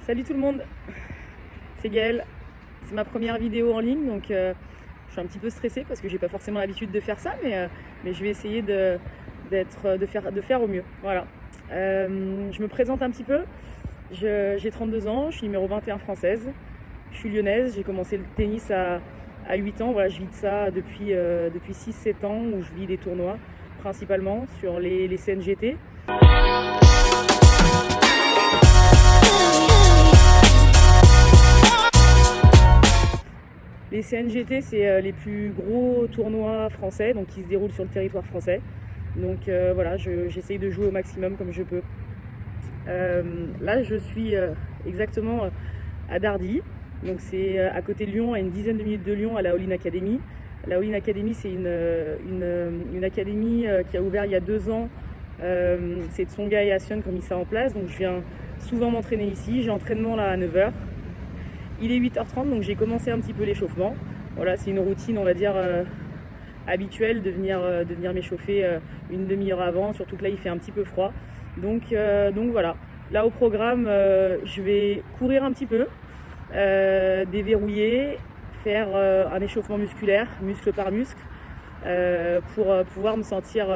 Salut tout le monde, c'est Gaëlle. C'est ma première vidéo en ligne, donc je suis un petit peu stressée parce que j'ai pas forcément l'habitude de faire ça, mais je vais essayer de faire au mieux. Voilà. Je me présente un petit peu. J'ai 32 ans, je suis numéro 21 française. Je suis lyonnaise, j'ai commencé le tennis à 8 ans. Voilà, je vis de ça depuis 6-7 ans où je vis des tournois principalement sur les CNGT. Les CNGT, c'est les plus gros tournois français, donc qui se déroulent sur le territoire français. Donc voilà, j'essaye de jouer au maximum comme je peux. Là, je suis exactement à Dardy, donc c'est à côté de Lyon, à une dizaine de minutes de Lyon, à la All-in Academy. La All-in Academy, c'est une académie qui a ouvert il y a 2 ans. C'est Tsonga et Assion qui ont mis ça en place, donc je viens souvent m'entraîner ici. J'ai entraînement là à 9h. Il est 8h30, donc j'ai commencé un petit peu l'échauffement. Voilà, c'est une routine, on va dire, habituelle de venir m'échauffer une demi-heure avant, surtout que là il fait un petit peu froid. Donc voilà, là au programme, je vais courir un petit peu, déverrouiller, faire un échauffement musculaire, muscle par muscle, pour pouvoir me sentir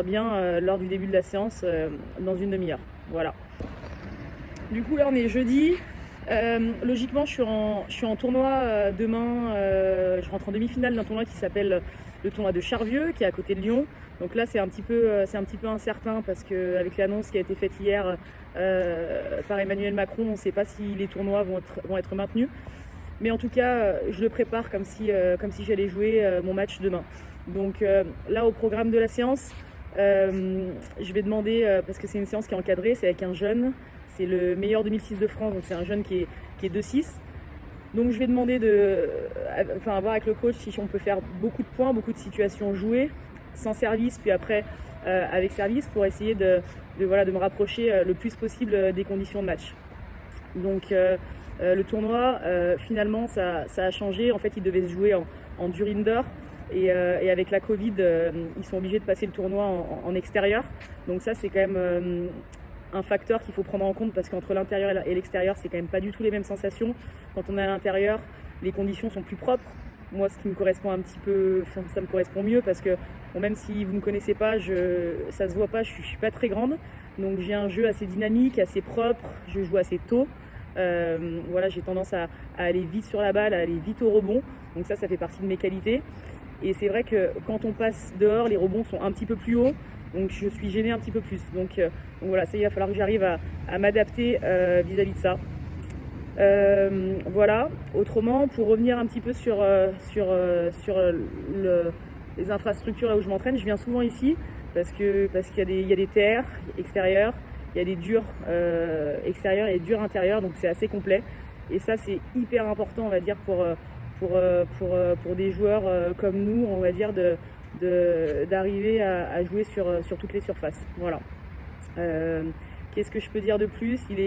bien lors du début de la séance dans une demi-heure. Voilà. Du coup là on est jeudi. Logiquement, je suis en tournoi demain. Je rentre en demi-finale d'un tournoi qui s'appelle le tournoi de Charvieux, qui est à côté de Lyon. Donc là, c'est un petit peu incertain parce qu'avec l'annonce qui a été faite hier par Emmanuel Macron, on ne sait pas si les tournois vont être maintenus. Mais en tout cas, je le prépare comme si j'allais jouer mon match demain. Donc là, au programme de la séance, je vais demander, parce que c'est une séance qui est encadrée, c'est avec un jeune. C'est le meilleur 2006 de France, donc c'est un jeune qui est 2-6. Donc je vais demander voir avec le coach si on peut faire beaucoup de points, beaucoup de situations jouées, sans service, puis après avec service, pour essayer de me rapprocher le plus possible des conditions de match. Donc le tournoi, finalement, ça a changé. En fait, il devait se jouer en dur indoor. Et avec la Covid, ils sont obligés de passer le tournoi en extérieur. Donc ça, c'est quand même un facteur qu'il faut prendre en compte, parce qu'entre l'intérieur et l'extérieur, c'est quand même pas du tout les mêmes sensations. Quand on est à l'intérieur, les conditions sont plus propres. Moi, ce qui me correspond un petit peu, ça me correspond mieux, parce que bon, même si vous ne me connaissez pas, ça se voit pas, je suis pas très grande. Donc j'ai un jeu assez dynamique, assez propre, je joue assez tôt. Voilà, j'ai tendance à aller vite sur la balle, à aller vite au rebond. Donc ça fait partie de mes qualités. Et c'est vrai que quand on passe dehors, les rebonds sont un petit peu plus hauts. Donc je suis gênée un petit peu plus. Donc voilà, ça, il va falloir que j'arrive à m'adapter vis-à-vis de ça. Voilà. Autrement, pour revenir un petit peu sur les infrastructures là où je m'entraîne, je viens souvent ici parce qu'il y a des terres extérieures, il y a des durs extérieurs et des durs intérieurs, donc c'est assez complet. Et ça, c'est hyper important, on va dire, pour des joueurs comme nous, on va dire, d'arriver à jouer sur toutes les surfaces. Voilà. Qu'est-ce que je peux dire de plus? Il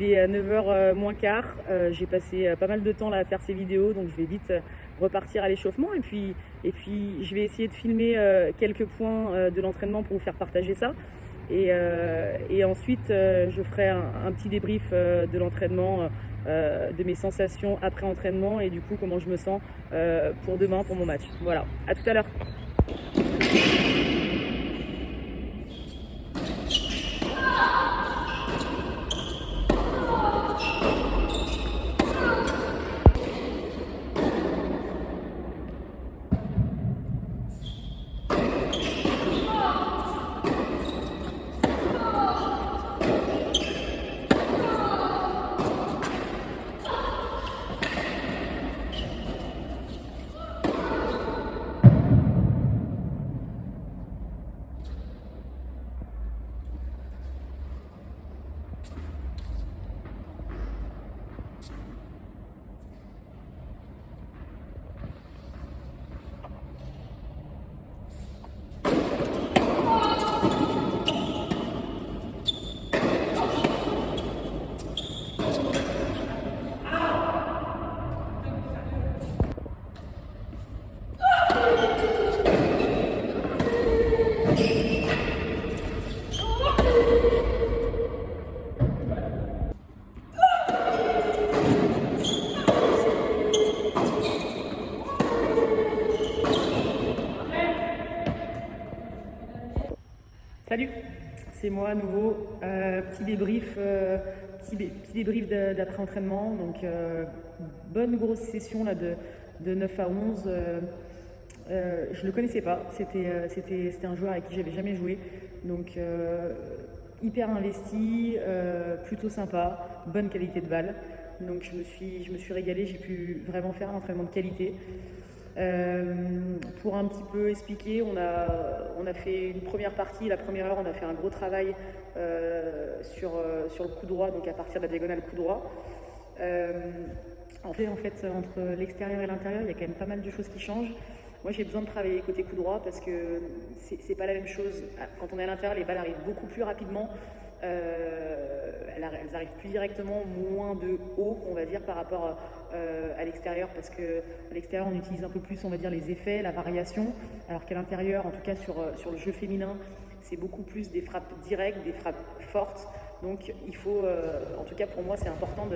est à 9h moins quart. J'ai passé pas mal de temps là à faire ces vidéos, donc je vais vite repartir à l'échauffement. Et puis je vais essayer de filmer quelques points de l'entraînement pour vous faire partager ça. Et ensuite, je ferai un petit débrief de l'entraînement, de mes sensations après entraînement, et du coup comment je me sens pour demain, pour mon match. Voilà, à tout à l'heure. Salut, c'est moi à nouveau. Petit débrief, petit débrief d'après-entraînement. Donc, bonne grosse session là, de 9 à 11. Je ne le connaissais pas. C'était un joueur avec qui j'avais jamais joué. Donc, hyper investi, plutôt sympa, bonne qualité de balle. Donc, je me suis régalée. J'ai pu vraiment faire un entraînement de qualité. Pour un petit peu expliquer, on a fait une première partie, la première heure, on a fait un gros travail sur le coup droit, donc à partir de la diagonale coup droit. En fait, entre l'extérieur et l'intérieur, il y a quand même pas mal de choses qui changent. Moi, j'ai besoin de travailler côté coup droit parce que c'est pas la même chose. Quand on est à l'intérieur, les balles arrivent beaucoup plus rapidement. Elles arrivent plus directement, moins de haut, on va dire, par rapport à l'extérieur, parce que à l'extérieur, on utilise un peu plus, on va dire, les effets, la variation, alors qu'à l'intérieur, en tout cas sur le jeu féminin, c'est beaucoup plus des frappes directes, des frappes fortes. Donc il faut, en tout cas pour moi, c'est important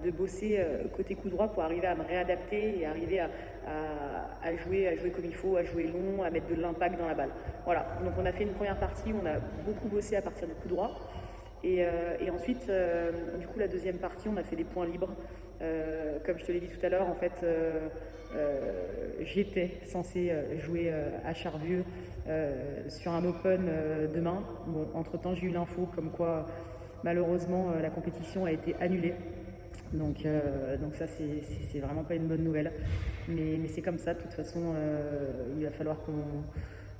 de bosser côté coup droit pour arriver à me réadapter et arriver à jouer comme il faut, à jouer long, à mettre de l'impact dans la balle. Voilà, donc on a fait une première partie où on a beaucoup bossé à partir du coup droit. Et ensuite, du coup, la deuxième partie, on a fait des points libres. Comme je te l'ai dit tout à l'heure, en fait, j'étais censée jouer à Charvieux sur un Open demain. Bon, entre-temps, j'ai eu l'info comme quoi, malheureusement, la compétition a été annulée. Donc ça, c'est vraiment pas une bonne nouvelle. Mais c'est comme ça, de toute façon, il va falloir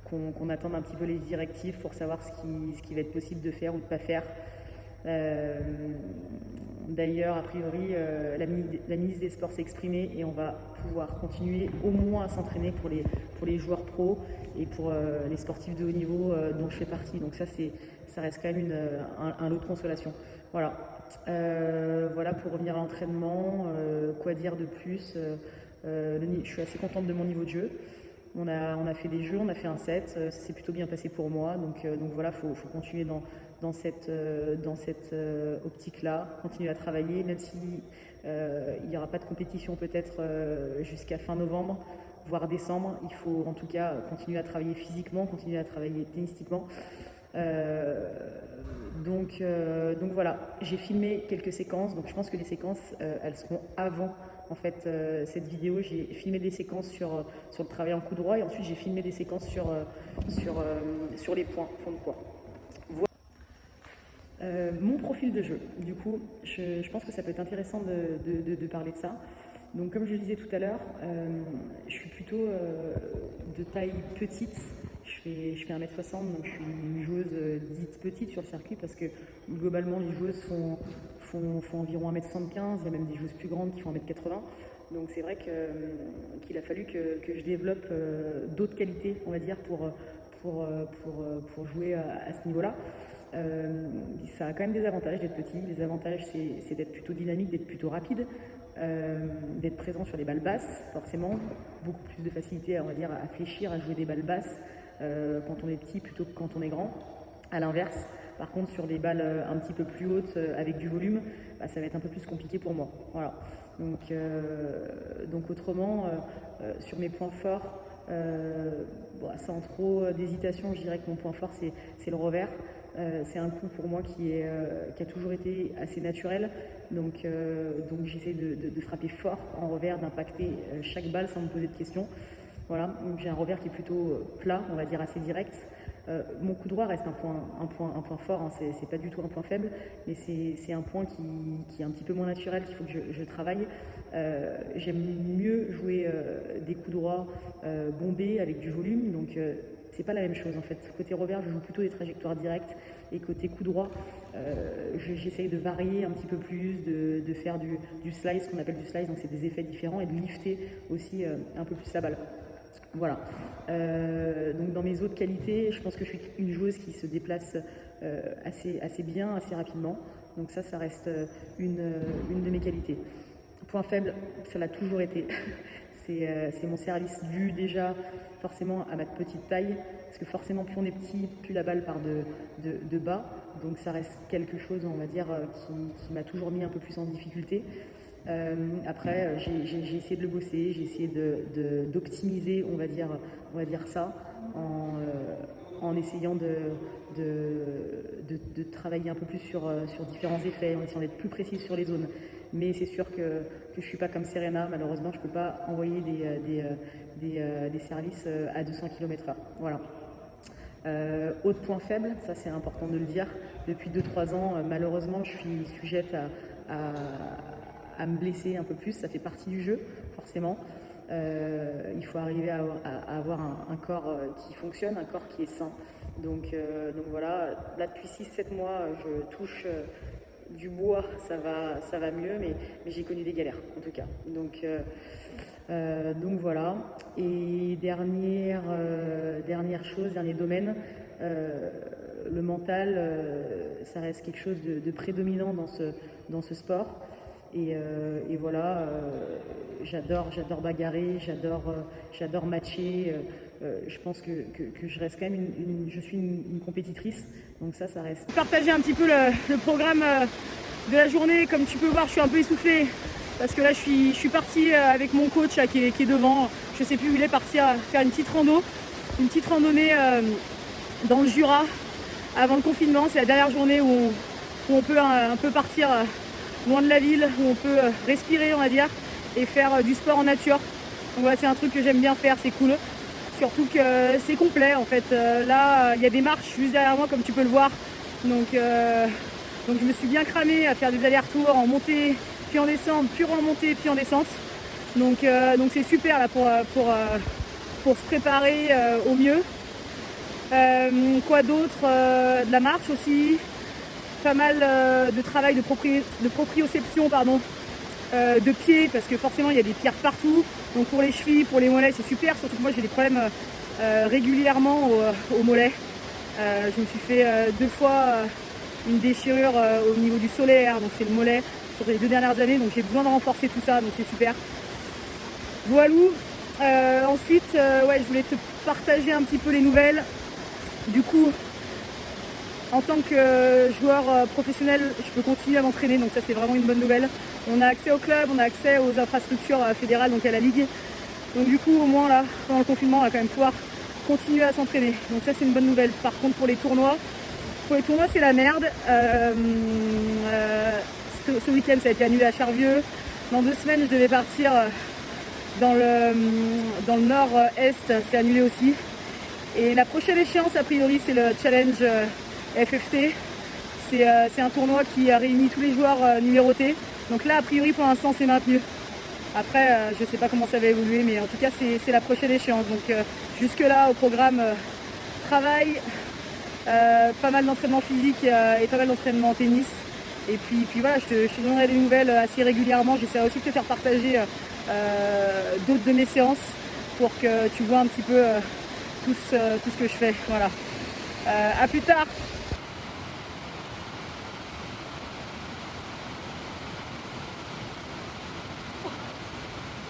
qu'on attende un petit peu les directives pour savoir ce qui va être possible de faire ou de ne pas faire. D'ailleurs, a priori, la ministre des Sports s'est exprimée et on va pouvoir continuer au moins à s'entraîner pour les joueurs pros et pour les sportifs de haut niveau dont je fais partie. Donc ça reste quand même un lot de consolation. Voilà. Voilà pour revenir à l'entraînement. Quoi dire de plus? Je suis assez contente de mon niveau de jeu. On a fait des jeux, on a fait un set, ça s'est plutôt bien passé pour moi. Donc voilà, faut continuer dans cette optique-là, continuer à travailler, même si il n'y aura pas de compétition peut-être jusqu'à fin novembre, voire décembre. Il faut en tout cas continuer à travailler physiquement, continuer à travailler tennistiquement. Donc voilà, j'ai filmé quelques séquences, donc je pense que les séquences, elles seront avant en fait cette vidéo. J'ai filmé des séquences sur le travail en coup droit et ensuite j'ai filmé des séquences sur les points, fond de court. Mon profil de jeu, du coup, je pense que ça peut être intéressant de parler de ça. Donc comme je le disais tout à l'heure, je suis plutôt de taille petite. Je fais 1m60, donc je suis une joueuse dite petite sur le circuit parce que globalement les joueuses font environ 1m75, il y a même des joueuses plus grandes qui font 1m80. Donc c'est vrai qu'il a fallu que je développe d'autres qualités, on va dire, pour jouer à ce niveau-là. Ça a quand même des avantages d'être petit. Les avantages, c'est d'être plutôt dynamique, d'être plutôt rapide, d'être présent sur les balles basses, forcément. Beaucoup plus de facilité, on va dire, à fléchir, à jouer des balles basses quand on est petit plutôt que quand on est grand. À l'inverse, par contre, sur des balles un petit peu plus hautes, avec du volume, ça va être un peu plus compliqué pour moi. Voilà. Donc autrement, sur mes points forts, sans trop d'hésitation, je dirais que mon point fort, c'est le revers. C'est un coup pour moi qui a toujours été assez naturel, donc j'essaie de frapper fort en revers, d'impacter chaque balle sans me poser de questions. Voilà, donc j'ai un revers qui est plutôt plat, on va dire assez direct. Mon coup droit reste un point fort, hein, c'est pas du tout un point faible, mais c'est un point qui est un petit peu moins naturel, qu'il faut que je travaille. J'aime mieux jouer des coups droits bombés avec du volume, donc c'est pas la même chose en fait. Côté revers, je joue plutôt des trajectoires directes, et côté coup droit, j'essaye de varier un petit peu plus, de faire du slice, ce qu'on appelle du slice, donc c'est des effets différents, et de lifter aussi un peu plus la balle. Voilà. Donc dans mes autres qualités, je pense que je suis une joueuse qui se déplace assez bien, assez rapidement. Donc ça reste une de mes qualités. Point faible, ça l'a toujours été. C'est mon service dû déjà forcément à ma petite taille, parce que forcément plus on est petit, plus la balle part de bas. Donc ça reste quelque chose, on va dire, qui m'a toujours mis un peu plus en difficulté. Après, j'ai essayé de le bosser, j'ai essayé d'optimiser, on va dire ça, en essayant de travailler un peu plus sur différents effets, en essayant d'être plus précise sur les zones. Mais c'est sûr que je ne suis pas comme Serena, malheureusement je ne peux pas envoyer des services à 200 km/h. Voilà. Autre point faible, ça c'est important de le dire, depuis 2-3 ans, malheureusement je suis sujette à me blesser un peu plus, ça fait partie du jeu, forcément. Il faut arriver à avoir un corps qui fonctionne, un corps qui est sain. Donc voilà, là depuis 6-7 mois, je touche du bois, ça va mieux, mais j'ai connu des galères en tout cas. Donc voilà. Et dernière chose, dernier domaine, le mental, ça reste quelque chose de prédominant dans ce sport. Et voilà, j'adore bagarrer, j'adore matcher. Je pense que je reste quand même je suis une compétitrice, donc ça reste. Partager un petit peu le programme de la journée. Comme tu peux voir, je suis un peu essoufflée parce que là je suis partie avec mon coach là, qui est devant. Je sais plus où il est, partir faire une petite randonnée dans le Jura avant le confinement. C'est la dernière journée où on peut un peu partir loin de la ville, où on peut respirer, on va dire, et faire du sport en nature. Donc voilà, c'est un truc que j'aime bien faire, c'est cool. Surtout que c'est complet en fait. Là, il y a des marches juste derrière moi, comme tu peux le voir. Donc je me suis bien cramée à faire des allers-retours en montée, puis en descente, puis en montée, puis en descente. Donc c'est super là pour se préparer au mieux. Quoi d'autre, de la marche aussi. Pas mal de travail de proprioception, de pieds, parce que forcément il y a des pierres partout. Donc pour les chevilles, pour les mollets, c'est super. Surtout que moi j'ai des problèmes régulièrement aux mollets. Je me suis fait 2 fois une déchirure au niveau du solaire, donc c'est le mollet, sur les 2 dernières années. Donc j'ai besoin de renforcer tout ça, donc c'est super. Voilà. Ensuite, je voulais te partager un petit peu les nouvelles. Du coup, en tant que joueur professionnel, je peux continuer à m'entraîner, donc ça c'est vraiment une bonne nouvelle. On a accès au club, on a accès aux infrastructures fédérales, donc à la Ligue. Donc du coup, au moins là, pendant le confinement, on va quand même pouvoir continuer à s'entraîner. Donc ça c'est une bonne nouvelle. Par contre, pour les tournois c'est la merde. Ce week-end ça a été annulé à Charvieux. Dans 2 semaines, je devais partir dans le nord-est, c'est annulé aussi. Et la prochaine échéance, a priori, c'est le Challenge FFT. C'est un tournoi qui a réuni tous les joueurs numérotés. Donc là, a priori, pour l'instant, c'est maintenu. Après, je ne sais pas comment ça va évoluer, mais en tout cas, c'est la prochaine échéance. Donc jusque-là, au programme, travail, pas mal d'entraînement physique et pas mal d'entraînement en tennis. Et puis voilà, je te donnerai des nouvelles assez régulièrement. J'essaierai aussi de te faire partager d'autres de mes séances pour que tu vois un petit peu tout ce que je fais. Voilà. À plus tard.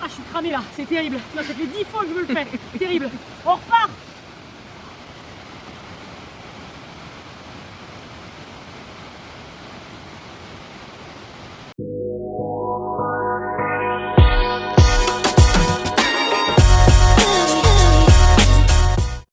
Ah, je suis cramée là, c'est terrible. Ça fait 10 fois que je me le fais. Terrible. On repart.